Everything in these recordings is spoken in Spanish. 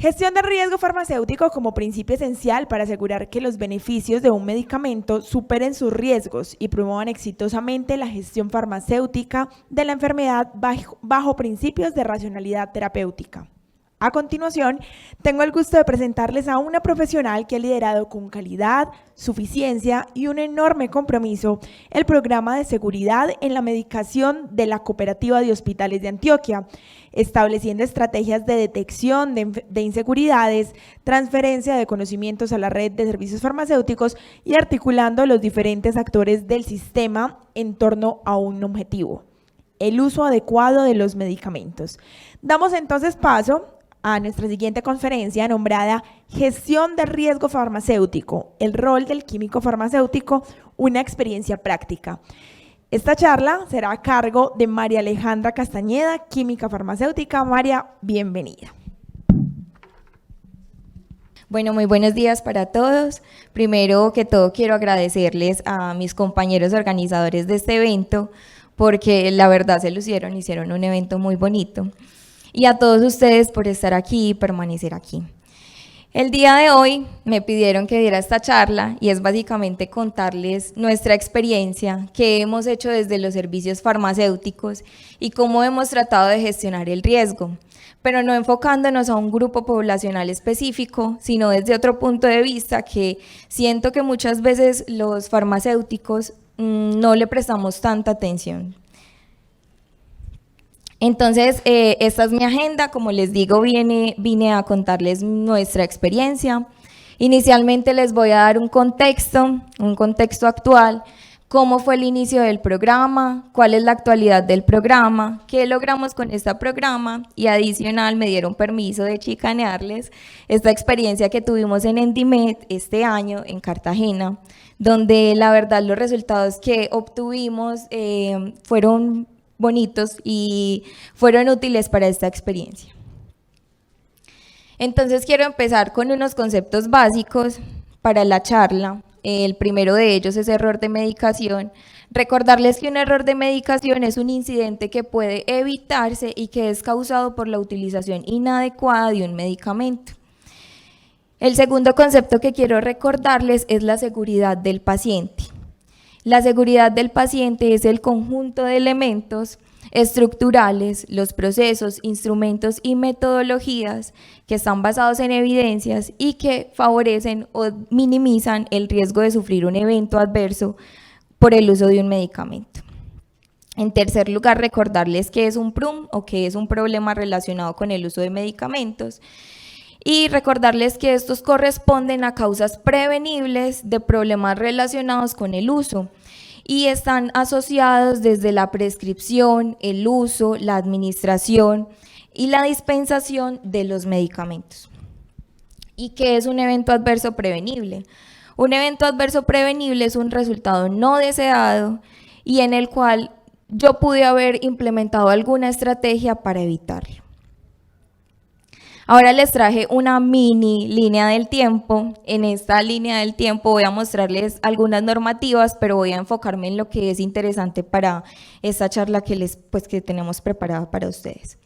Gestión de riesgo farmacéutico como principio esencial para asegurar que los beneficios de un medicamento superen sus riesgos y promuevan exitosamente la gestión farmacéutica de la enfermedad bajo principios de racionalidad terapéutica. A continuación, tengo el gusto de presentarles a una profesional que ha liderado con calidad, suficiencia y un enorme compromiso el programa de seguridad en la medicación de la Cooperativa de Hospitales de Antioquia, estableciendo estrategias de detección de inseguridades, transferencia de conocimientos a la red de servicios farmacéuticos y articulando los diferentes actores del sistema en torno a un objetivo: el uso adecuado de los medicamentos. Damos entonces paso a nuestra siguiente conferencia nombrada Gestión de Riesgo Farmacéutico, el rol del químico farmacéutico, una experiencia práctica. Esta charla será a cargo de María Alejandra Castañeda, química farmacéutica. María, bienvenida. Bueno, muy buenos días para todos. Primero que todo quiero agradecerles a mis compañeros organizadores de este evento porque la verdad se lucieron, hicieron un evento muy bonito. Y a todos ustedes por estar aquí y permanecer aquí. El día de hoy me pidieron que diera esta charla y es básicamente contarles nuestra experiencia que hemos hecho desde los servicios farmacéuticos y cómo hemos tratado de gestionar el riesgo, pero no enfocándonos a un grupo poblacional específico, sino desde otro punto de vista que siento que muchas veces los farmacéuticos no le prestamos tanta atención. Entonces, esta es mi agenda. Como les digo, vine a contarles nuestra experiencia. Inicialmente les voy a dar un contexto actual, cómo fue el inicio del programa, cuál es la actualidad del programa, qué logramos con este programa y adicional me dieron permiso de chicanearles esta experiencia que tuvimos en Endimed este año en Cartagena, donde la verdad los resultados que obtuvimos fueron bonitos y fueron útiles para esta experiencia. Entonces quiero empezar con unos conceptos básicos para la charla. El primero de ellos es error de medicación. Recordarles que un error de medicación es un incidente que puede evitarse y que es causado por la utilización inadecuada de un medicamento. El segundo concepto que quiero recordarles es la seguridad del paciente. La seguridad del paciente es el conjunto de elementos estructurales, los procesos, instrumentos y metodologías que están basados en evidencias y que favorecen o minimizan el riesgo de sufrir un evento adverso por el uso de un medicamento. En tercer lugar, recordarles qué es un PRUM o qué es un problema relacionado con el uso de medicamentos. Y recordarles que estos corresponden a causas prevenibles de problemas relacionados con el uso y están asociados desde la prescripción, el uso, la administración y la dispensación de los medicamentos. ¿Y qué es un evento adverso prevenible? Un evento adverso prevenible es un resultado no deseado y en el cual yo pude haber implementado alguna estrategia para evitarlo. Ahora les traje una mini línea del tiempo. En esta línea del tiempo voy a mostrarles algunas normativas, pero voy a enfocarme en lo que es interesante para esta charla que tenemos preparada para ustedes.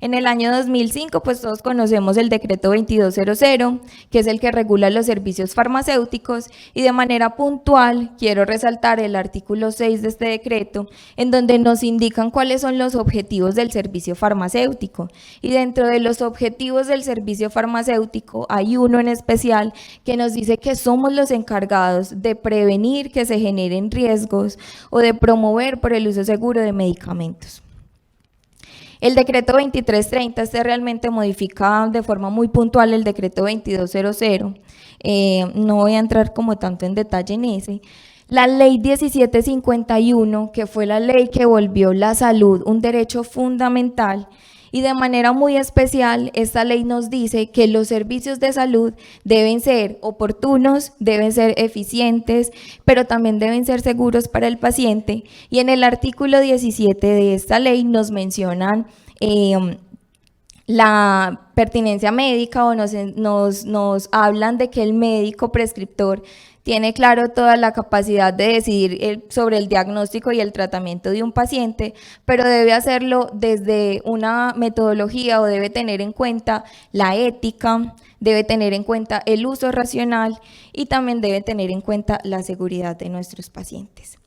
En el año 2005, pues todos conocemos el decreto 2200, que es el que regula los servicios farmacéuticos, y de manera puntual quiero resaltar el artículo 6 de este decreto, en donde nos indican cuáles son los objetivos del servicio farmacéutico. Y dentro de los objetivos del servicio farmacéutico hay uno en especial que nos dice que somos los encargados de prevenir que se generen riesgos o de promover por el uso seguro de medicamentos. El decreto 2330 realmente modifica de forma muy puntual el decreto 2200, no voy a entrar como tanto en detalle en ese. La ley 1751, que fue la ley que volvió la salud un derecho fundamental, y de manera muy especial esta ley nos dice que los servicios de salud deben ser oportunos, deben ser eficientes, pero también deben ser seguros para el paciente. Y en el artículo 17 de esta ley nos mencionan la pertinencia médica o nos hablan de que el médico prescriptor tiene claro toda la capacidad de decidir sobre el diagnóstico y el tratamiento de un paciente, pero debe hacerlo desde una metodología o debe tener en cuenta la ética, debe tener en cuenta el uso racional y también debe tener en cuenta la seguridad de nuestros pacientes.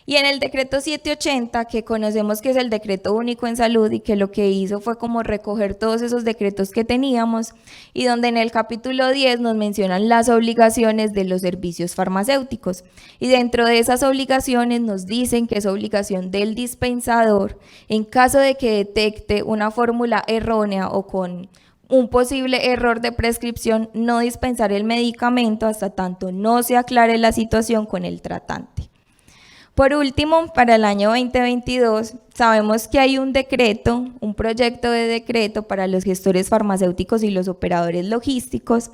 Y en el decreto 780, que conocemos que es el decreto único en salud y que lo que hizo fue como recoger todos esos decretos que teníamos, y donde en el capítulo 10 nos mencionan las obligaciones de los servicios farmacéuticos. Y dentro de esas obligaciones nos dicen que es obligación del dispensador, en caso de que detecte una fórmula errónea o con un posible error de prescripción, no dispensar el medicamento hasta tanto no se aclare la situación con el tratante. Por último, para el año 2022, sabemos que hay un decreto, un proyecto de decreto para los gestores farmacéuticos y los operadores logísticos.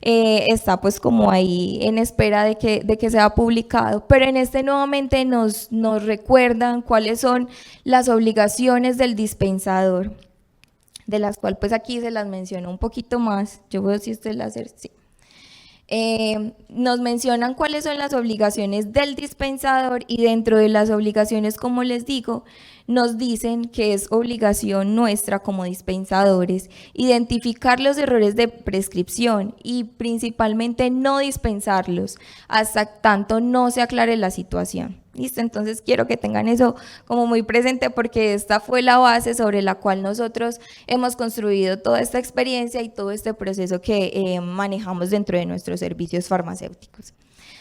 Está pues como ahí en espera de que sea publicado, pero en este nuevamente nos recuerdan cuáles son las obligaciones del dispensador, de las cuales pues aquí se las menciono un poquito más. Yo veo si usted la hace, sí. Nos mencionan cuáles son las obligaciones del dispensador y dentro de las obligaciones, como les digo, nos dicen que es obligación nuestra como dispensadores identificar los errores de prescripción y principalmente no dispensarlos hasta tanto no se aclare la situación. ¿Listo? Entonces quiero que tengan eso como muy presente porque esta fue la base sobre la cual nosotros hemos construido toda esta experiencia y todo este proceso que manejamos dentro de nuestros servicios farmacéuticos.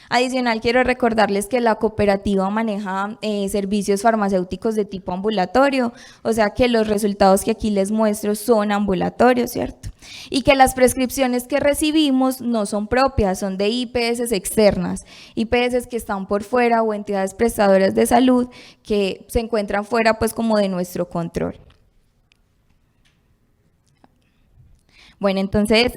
Adicional, quiero recordarles que la cooperativa maneja servicios farmacéuticos de tipo ambulatorio, o sea que los resultados que aquí les muestro son ambulatorios, ¿cierto? Y que las prescripciones que recibimos no son propias, son de IPS externas, IPS que están por fuera o entidades prestadoras de salud que se encuentran fuera pues como de nuestro control. Bueno, entonces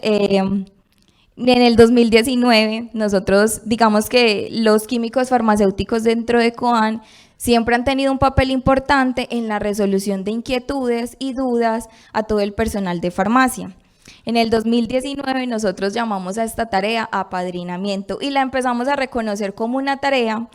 en el 2019, nosotros, digamos que los químicos farmacéuticos dentro de COAN siempre han tenido un papel importante en la resolución de inquietudes y dudas a todo el personal de farmacia. En el 2019 nosotros llamamos a esta tarea apadrinamiento y la empezamos a reconocer como una tarea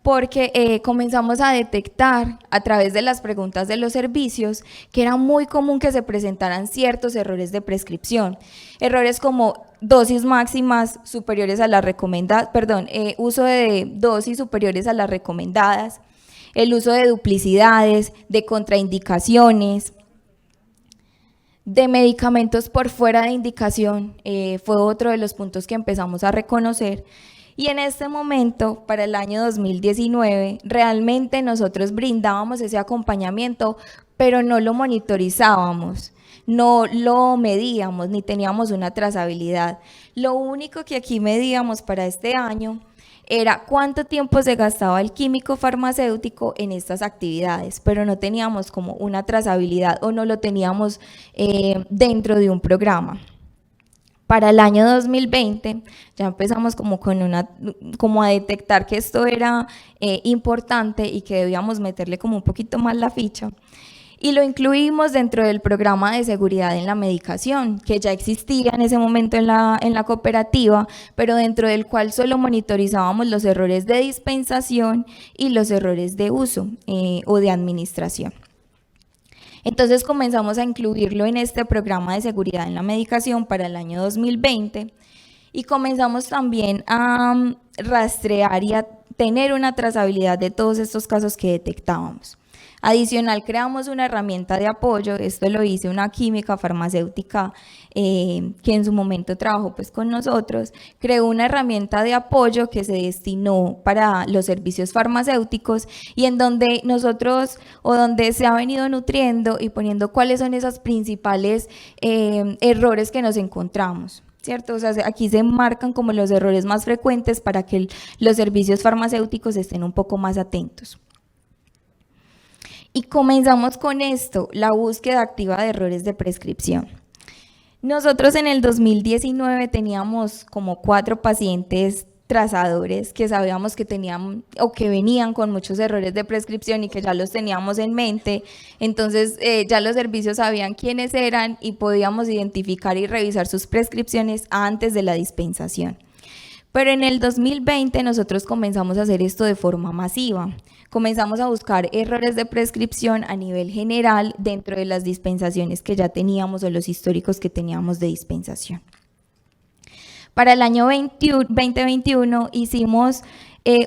porque comenzamos a detectar a través de las preguntas de los servicios que era muy común que se presentaran ciertos errores de prescripción. Errores como dosis máximas superiores a las recomendadas, uso de dosis superiores a las recomendadas, el uso de duplicidades, de contraindicaciones, de medicamentos por fuera de indicación, fue otro de los puntos que empezamos a reconocer. Y en este momento, para el año 2019, realmente nosotros brindábamos ese acompañamiento, pero no lo monitorizábamos, no lo medíamos, ni teníamos una trazabilidad. Lo único que aquí medíamos para este año era cuánto tiempo se gastaba el químico farmacéutico en estas actividades, pero no teníamos como una trazabilidad o no lo teníamos dentro de un programa. Para el año 2020 ya empezamos como a detectar que esto era importante y que debíamos meterle como un poquito más la ficha. Y lo incluimos dentro del programa de seguridad en la medicación, que ya existía en ese momento en la cooperativa, pero dentro del cual solo monitorizábamos los errores de dispensación y los errores de uso o de administración. Entonces comenzamos a incluirlo en este programa de seguridad en la medicación para el año 2020 y comenzamos también a rastrear y a tener una trazabilidad de todos estos casos que detectábamos. Adicional, creamos una herramienta de apoyo, esto lo hizo una química farmacéutica que en su momento trabajó pues con nosotros, creó una herramienta de apoyo que se destinó para los servicios farmacéuticos y en donde nosotros o donde se ha venido nutriendo y poniendo cuáles son esos principales errores que nos encontramos, ¿cierto? O sea, aquí se marcan como los errores más frecuentes para que los servicios farmacéuticos estén un poco más atentos. Y comenzamos con esto, la búsqueda activa de errores de prescripción. Nosotros en el 2019 teníamos como 4 pacientes trazadores que sabíamos que tenían o que venían con muchos errores de prescripción y que ya los teníamos en mente. Entonces ya los servicios sabían quiénes eran y podíamos identificar y revisar sus prescripciones antes de la dispensación. Pero en el 2020 nosotros comenzamos a hacer esto de forma masiva. Comenzamos a buscar errores de prescripción a nivel general dentro de las dispensaciones que ya teníamos o los históricos que teníamos de dispensación. Para el año 2021 hicimos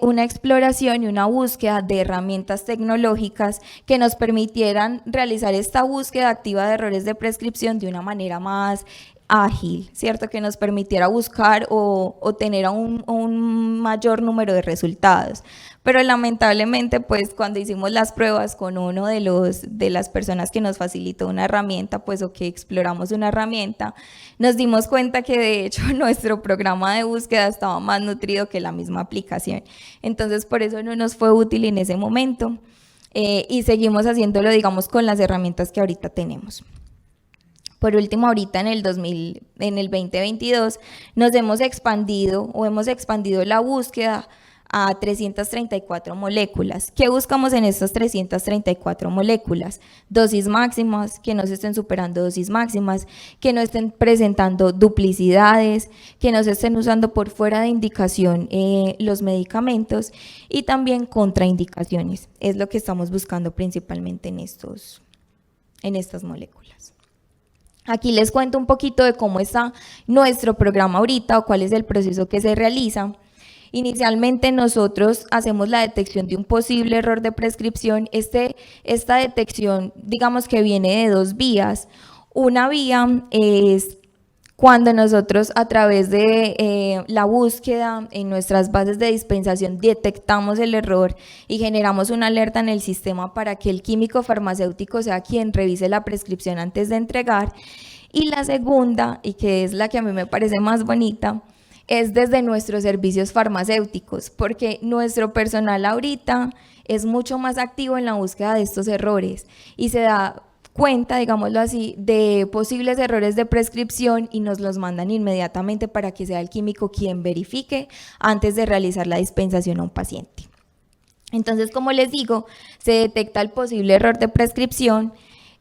una exploración y una búsqueda de herramientas tecnológicas que nos permitieran realizar esta búsqueda activa de errores de prescripción de una manera más ágil, ¿cierto? Que nos permitiera buscar o tener un mayor número de resultados. Pero lamentablemente, pues cuando hicimos las pruebas con uno de las personas que nos facilitó una herramienta, pues o que exploramos una herramienta, nos dimos cuenta que de hecho nuestro programa de búsqueda estaba más nutrido que la misma aplicación. Entonces, por eso no nos fue útil en ese momento y seguimos haciéndolo, digamos, con las herramientas que ahorita tenemos. Por último, ahorita en el 2022 nos hemos expandido la búsqueda a 334 moléculas. ¿Qué buscamos en estas 334 moléculas? Dosis máximas, que no se estén superando dosis máximas, que no estén presentando duplicidades, que no se estén usando por fuera de indicación los medicamentos y también contraindicaciones. Es lo que estamos buscando principalmente en estas moléculas. Aquí les cuento un poquito de cómo está nuestro programa ahorita o cuál es el proceso que se realiza. Inicialmente nosotros hacemos la detección de un posible error de prescripción. Esta detección, digamos que viene de dos vías. Una vía es cuando nosotros a través de la búsqueda en nuestras bases de dispensación detectamos el error y generamos una alerta en el sistema para que el químico farmacéutico sea quien revise la prescripción antes de entregar. Y la segunda, y que es la que a mí me parece más bonita, es desde nuestros servicios farmacéuticos, porque nuestro personal ahorita es mucho más activo en la búsqueda de estos errores y se da cuenta, digámoslo así, de posibles errores de prescripción y nos los mandan inmediatamente para que sea el químico quien verifique antes de realizar la dispensación a un paciente. Entonces, como les digo, se detecta el posible error de prescripción.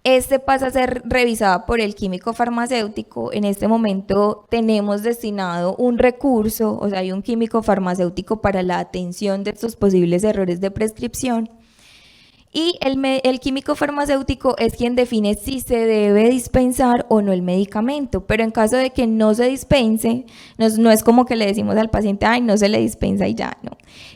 Este pasa a ser revisado por el químico farmacéutico. En este momento tenemos destinado un recurso, o sea, hay un químico farmacéutico para la atención de estos posibles errores de prescripción. Y el químico farmacéutico es quien define si se debe dispensar o no el medicamento, pero en caso de que no se dispense, no es como que le decimos al paciente, ay, no se le dispensa y ya, no.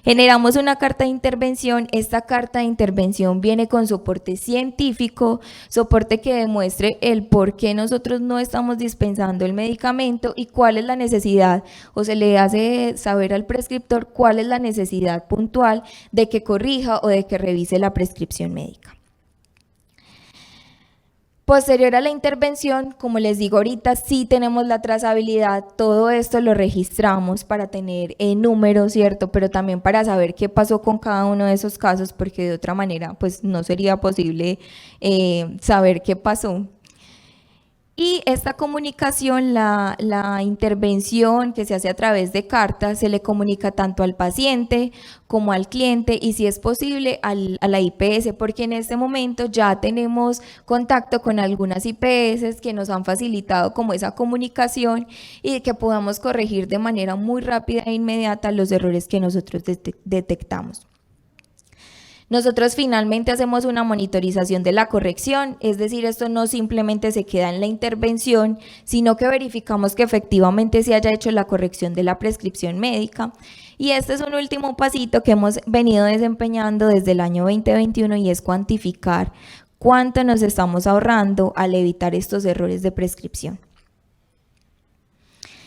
Generamos una carta de intervención. Esta carta de intervención viene con soporte científico, soporte que demuestre el por qué nosotros no estamos dispensando el medicamento y cuál es la necesidad, o se le hace saber al prescriptor cuál es la necesidad puntual de que corrija o de que revise la prescripción médica. Posterior a la intervención, como les digo ahorita, sí tenemos la trazabilidad, todo esto lo registramos para tener números, ¿cierto? Pero también para saber qué pasó con cada uno de esos casos, porque de otra manera pues no sería posible saber qué pasó. Y esta comunicación, la intervención que se hace a través de cartas, se le comunica tanto al paciente como al cliente y si es posible a la IPS, porque en este momento ya tenemos contacto con algunas IPS que nos han facilitado como esa comunicación y que podamos corregir de manera muy rápida e inmediata los errores que nosotros detectamos. Nosotros finalmente hacemos una monitorización de la corrección, es decir, esto no simplemente se queda en la intervención, sino que verificamos que efectivamente se haya hecho la corrección de la prescripción médica. Y este es un último pasito que hemos venido desempeñando desde el año 2021 y es cuantificar cuánto nos estamos ahorrando al evitar estos errores de prescripción.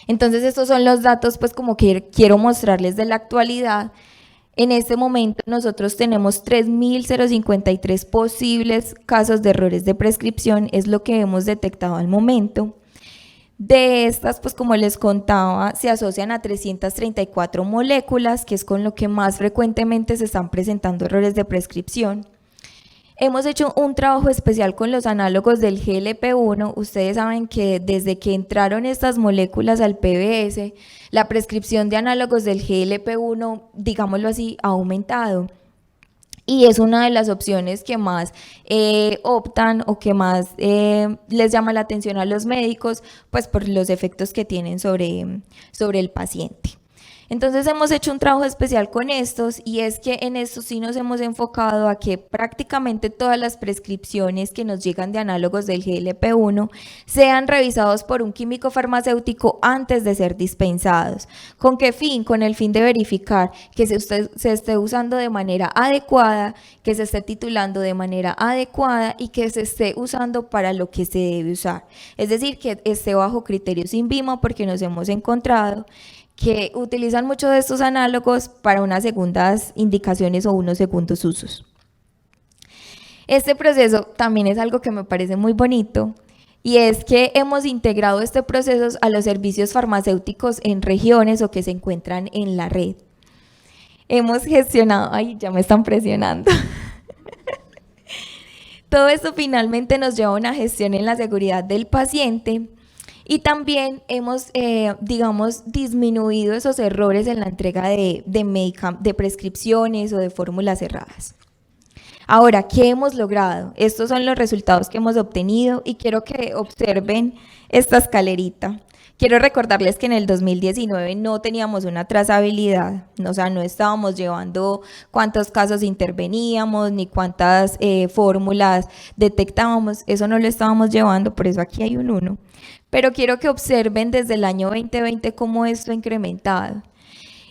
Entonces estos son los datos pues como que quiero mostrarles de la actualidad. En este momento nosotros tenemos 3.053 posibles casos de errores de prescripción, es lo que hemos detectado al momento. De estas, pues como les contaba, se asocian a 334 moléculas, que es con lo que más frecuentemente se están presentando errores de prescripción. Hemos hecho un trabajo especial con los análogos del GLP-1. Ustedes saben que desde que entraron estas moléculas al PBS, la prescripción de análogos del GLP-1, digámoslo así, ha aumentado. Y es una de las opciones que más optan o que más les llama la atención a los médicos, pues por los efectos que tienen sobre el paciente. Entonces hemos hecho un trabajo especial con estos y es que en estos sí nos hemos enfocado a que prácticamente todas las prescripciones que nos llegan de análogos del GLP-1 sean revisados por un químico farmacéutico antes de ser dispensados. ¿Con qué fin? Con el fin de verificar que se esté usando de manera adecuada, que se esté titulando de manera adecuada y que se esté usando para lo que se debe usar. Es decir, que esté bajo criterios INVIMA, porque nos hemos encontrado que utilizan muchos de estos análogos para unas segundas indicaciones o unos segundos usos. Este proceso también es algo que me parece muy bonito y es que hemos integrado este proceso a los servicios farmacéuticos en regiones o que se encuentran en la red. Hemos gestionado, ay, ya me están presionando. Todo esto finalmente nos lleva a una gestión en la seguridad del paciente. Y también hemos, disminuido esos errores en la entrega de prescripciones o de fórmulas cerradas. Ahora, ¿qué hemos logrado? Estos son los resultados que hemos obtenido y quiero que observen esta escalerita. Quiero recordarles que en el 2019 no teníamos una trazabilidad, o sea, no estábamos llevando cuántos casos interveníamos ni cuántas fórmulas detectábamos, eso no lo estábamos llevando, por eso aquí hay un 1. Pero quiero que observen desde el año 2020 cómo esto ha incrementado.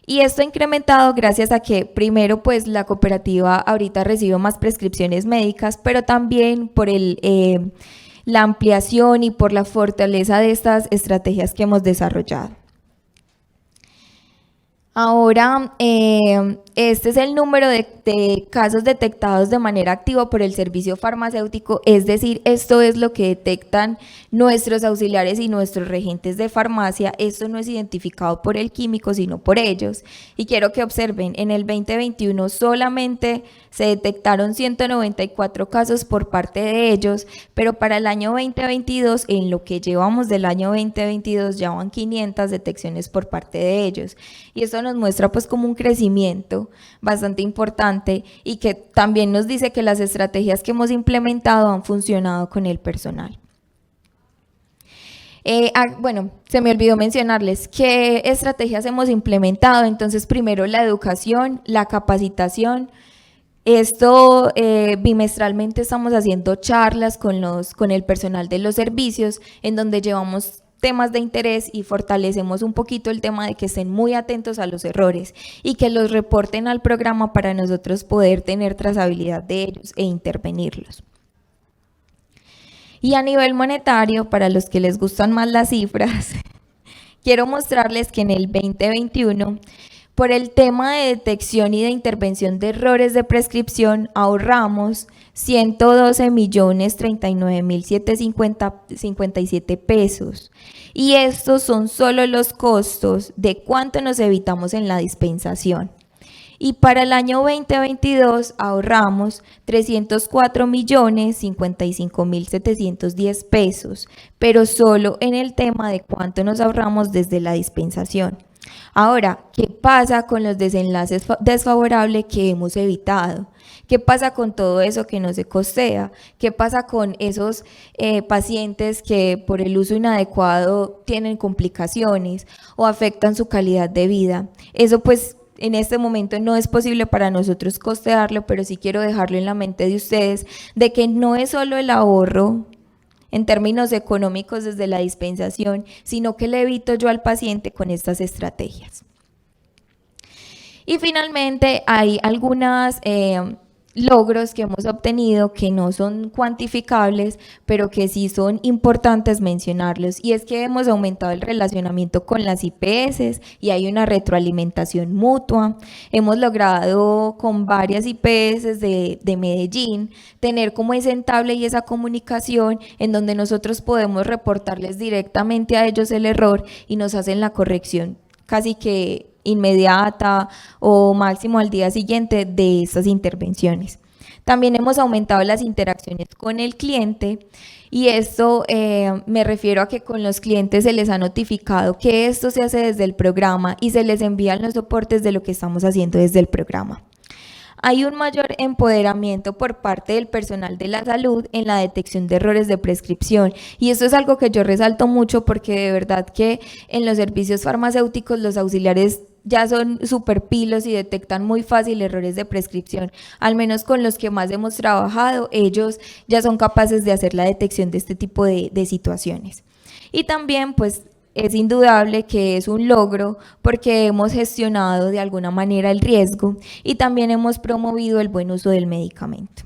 Y esto ha incrementado gracias a que primero pues la cooperativa ahorita recibe más prescripciones médicas, pero también por la ampliación y por la fortaleza de estas estrategias que hemos desarrollado. Ahora, este es el número de casos detectados de manera activa por el servicio farmacéutico, es decir, esto es lo que detectan nuestros auxiliares y nuestros regentes de farmacia. Esto no es identificado por el químico, sino por ellos. Y quiero que observen, en el 2021 solamente se detectaron 194 casos por parte de ellos, pero para el año 2022, en lo que llevamos del año 2022, ya van 500 detecciones por parte de ellos. Y esto nos muestra pues como un crecimiento bastante importante y que también nos dice que las estrategias que hemos implementado han funcionado con el personal. Bueno, se me olvidó mencionarles qué estrategias hemos implementado. Entonces, primero la educación, la capacitación. Esto bimestralmente estamos haciendo charlas con el personal de los servicios en donde llevamos temas de interés y fortalecemos un poquito el tema de que estén muy atentos a los errores y que los reporten al programa para nosotros poder tener trazabilidad de ellos e intervenirlos. Y a nivel monetario, para los que les gustan más las cifras, quiero mostrarles que en el 2021, por el tema de detección y de intervención de errores de prescripción, ahorramos 112.039.757 pesos. Y estos son solo los costos de cuánto nos evitamos en la dispensación. Y para el año 2022 ahorramos 304.055.710 pesos, pero solo en el tema de cuánto nos ahorramos desde la dispensación. Ahora, ¿qué pasa con los desenlaces desfavorables que hemos evitado? ¿Qué pasa con todo eso que no se costea? ¿Qué pasa con esos pacientes que por el uso inadecuado tienen complicaciones o afectan su calidad de vida? Eso pues en este momento no es posible para nosotros costearlo, pero sí quiero dejarlo en la mente de ustedes de que no es solo el ahorro en términos económicos desde la dispensación, sino que le evito yo al paciente con estas estrategias. Y finalmente hay algunas logros que hemos obtenido que no son cuantificables, pero que sí son importantes mencionarlos, y es que hemos aumentado el relacionamiento con las IPS y hay una retroalimentación mutua. Hemos logrado con varias IPS de Medellín tener como ese entagle y esa comunicación en donde nosotros podemos reportarles directamente a ellos el error y nos hacen la corrección casi que inmediata o máximo al día siguiente de estas intervenciones. También hemos aumentado las interacciones con el cliente y esto me refiero a que con los clientes se les ha notificado que esto se hace desde el programa y se les envían los soportes de lo que estamos haciendo desde el programa. Hay un mayor empoderamiento por parte del personal de la salud en la detección de errores de prescripción y esto es algo que yo resalto mucho porque de verdad que en los servicios farmacéuticos los auxiliares ya son súper pilos y detectan muy fácil errores de prescripción, al menos con los que más hemos trabajado, ellos ya son capaces de hacer la detección de este tipo de situaciones. Y también pues es indudable que es un logro porque hemos gestionado de alguna manera el riesgo y también hemos promovido el buen uso del medicamento.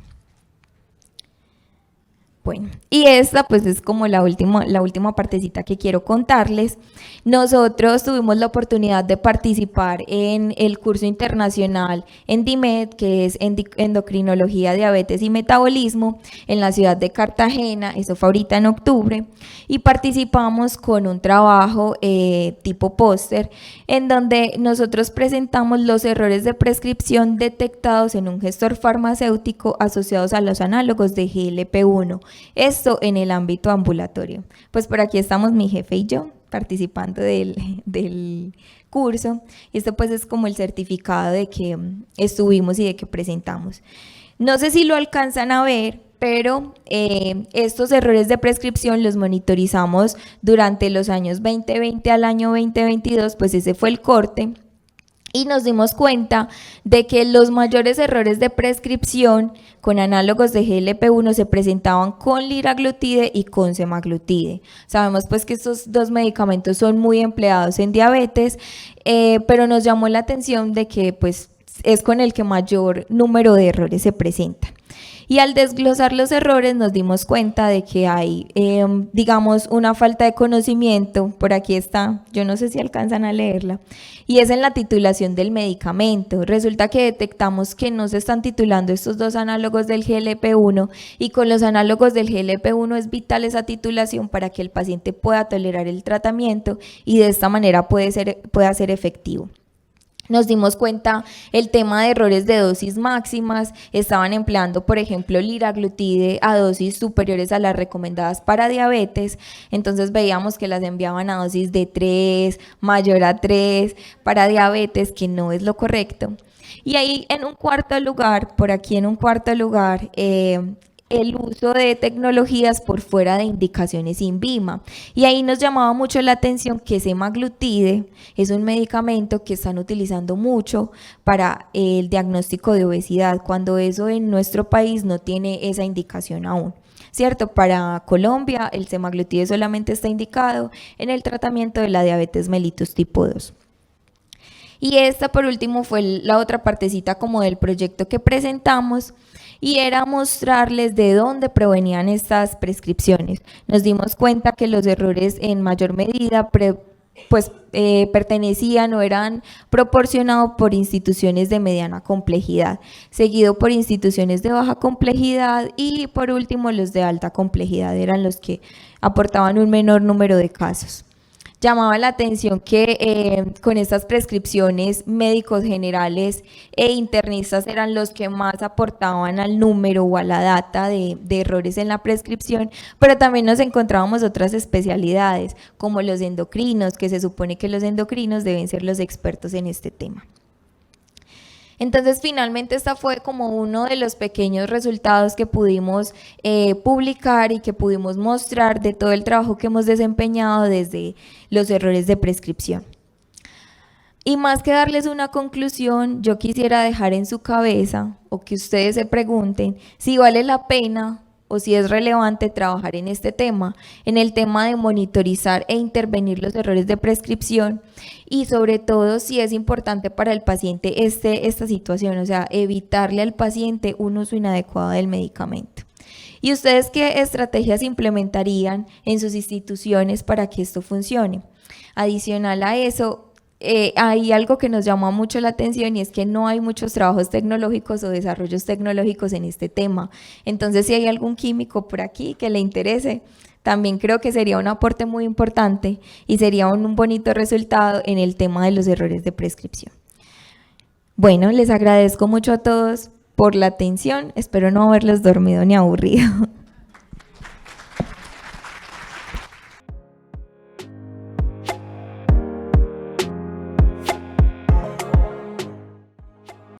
Bueno, y esta pues es como la última partecita que quiero contarles. Nosotros tuvimos la oportunidad de participar en el curso internacional ENDIMED, que es Endocrinología, Diabetes y Metabolismo, en la ciudad de Cartagena, eso fue ahorita en octubre, y participamos con un trabajo tipo póster, en donde nosotros presentamos los errores de prescripción detectados en un gestor farmacéutico asociados a los análogos de GLP-1. Esto en el ámbito ambulatorio. Pues por aquí estamos mi jefe y yo participando del curso. Y esto pues es como el certificado de que estuvimos y de que presentamos. No sé si lo alcanzan a ver, pero estos errores de prescripción los monitorizamos durante los años 2020 al año 2022, pues ese fue el corte. Y nos dimos cuenta de que los mayores errores de prescripción con análogos de GLP-1 se presentaban con liraglutide y con semaglutide. Sabemos pues que estos dos medicamentos son muy empleados en diabetes, pero nos llamó la atención de que pues es con el que mayor número de errores se presentan. Y al desglosar los errores nos dimos cuenta de que hay, digamos, una falta de conocimiento, por aquí está, yo no sé si alcanzan a leerla, y es en la titulación del medicamento. Resulta que detectamos que no se están titulando estos dos análogos del GLP-1 y con los análogos del GLP-1 es vital esa titulación para que el paciente pueda tolerar el tratamiento y de esta manera pueda ser efectivo. Nos dimos cuenta el tema de errores de dosis máximas, estaban empleando por ejemplo liraglutide a dosis superiores a las recomendadas para diabetes, entonces veíamos que las enviaban a dosis de 3, mayor a 3 para diabetes, que no es lo correcto. Y ahí en un cuarto lugar, por aquí en un cuarto lugar, el uso de tecnologías por fuera de indicaciones INVIMA. Y ahí nos llamaba mucho la atención que semaglutide es un medicamento que están utilizando mucho para el diagnóstico de obesidad, cuando eso en nuestro país no tiene esa indicación aún. ¿Cierto? Para Colombia el semaglutide solamente está indicado en el tratamiento de la diabetes mellitus tipo 2. Y esta por último fue la otra partecita como del proyecto que presentamos y era mostrarles de dónde provenían estas prescripciones. Nos dimos cuenta que los errores en mayor medida pertenecían o eran proporcionados por instituciones de mediana complejidad, seguido por instituciones de baja complejidad y por último los de alta complejidad eran los que aportaban un menor número de casos. Llamaba la atención que con estas prescripciones médicos generales e internistas eran los que más aportaban al número o a la data de errores en la prescripción, pero también nos encontrábamos otras especialidades como los endocrinos, que se supone que los endocrinos deben ser los expertos en este tema. Entonces finalmente esta fue como uno de los pequeños resultados que pudimos publicar y que pudimos mostrar de todo el trabajo que hemos desempeñado desde los errores de prescripción. Y más que darles una conclusión, yo quisiera dejar en su cabeza o que ustedes se pregunten si vale la pena o si es relevante trabajar en este tema, en el tema de monitorizar e intervenir los errores de prescripción y sobre todo si es importante para el paciente esta situación, o sea, evitarle al paciente un uso inadecuado del medicamento. ¿Y ustedes qué estrategias implementarían en sus instituciones para que esto funcione? Adicional a eso, hay algo que nos llamó mucho la atención y es que no hay muchos trabajos tecnológicos o desarrollos tecnológicos en este tema. Entonces, si hay algún químico por aquí que le interese, también creo que sería un aporte muy importante y sería un bonito resultado en el tema de los errores de prescripción. Bueno, les agradezco mucho a todos por la atención. Espero no haberlos dormido ni aburrido.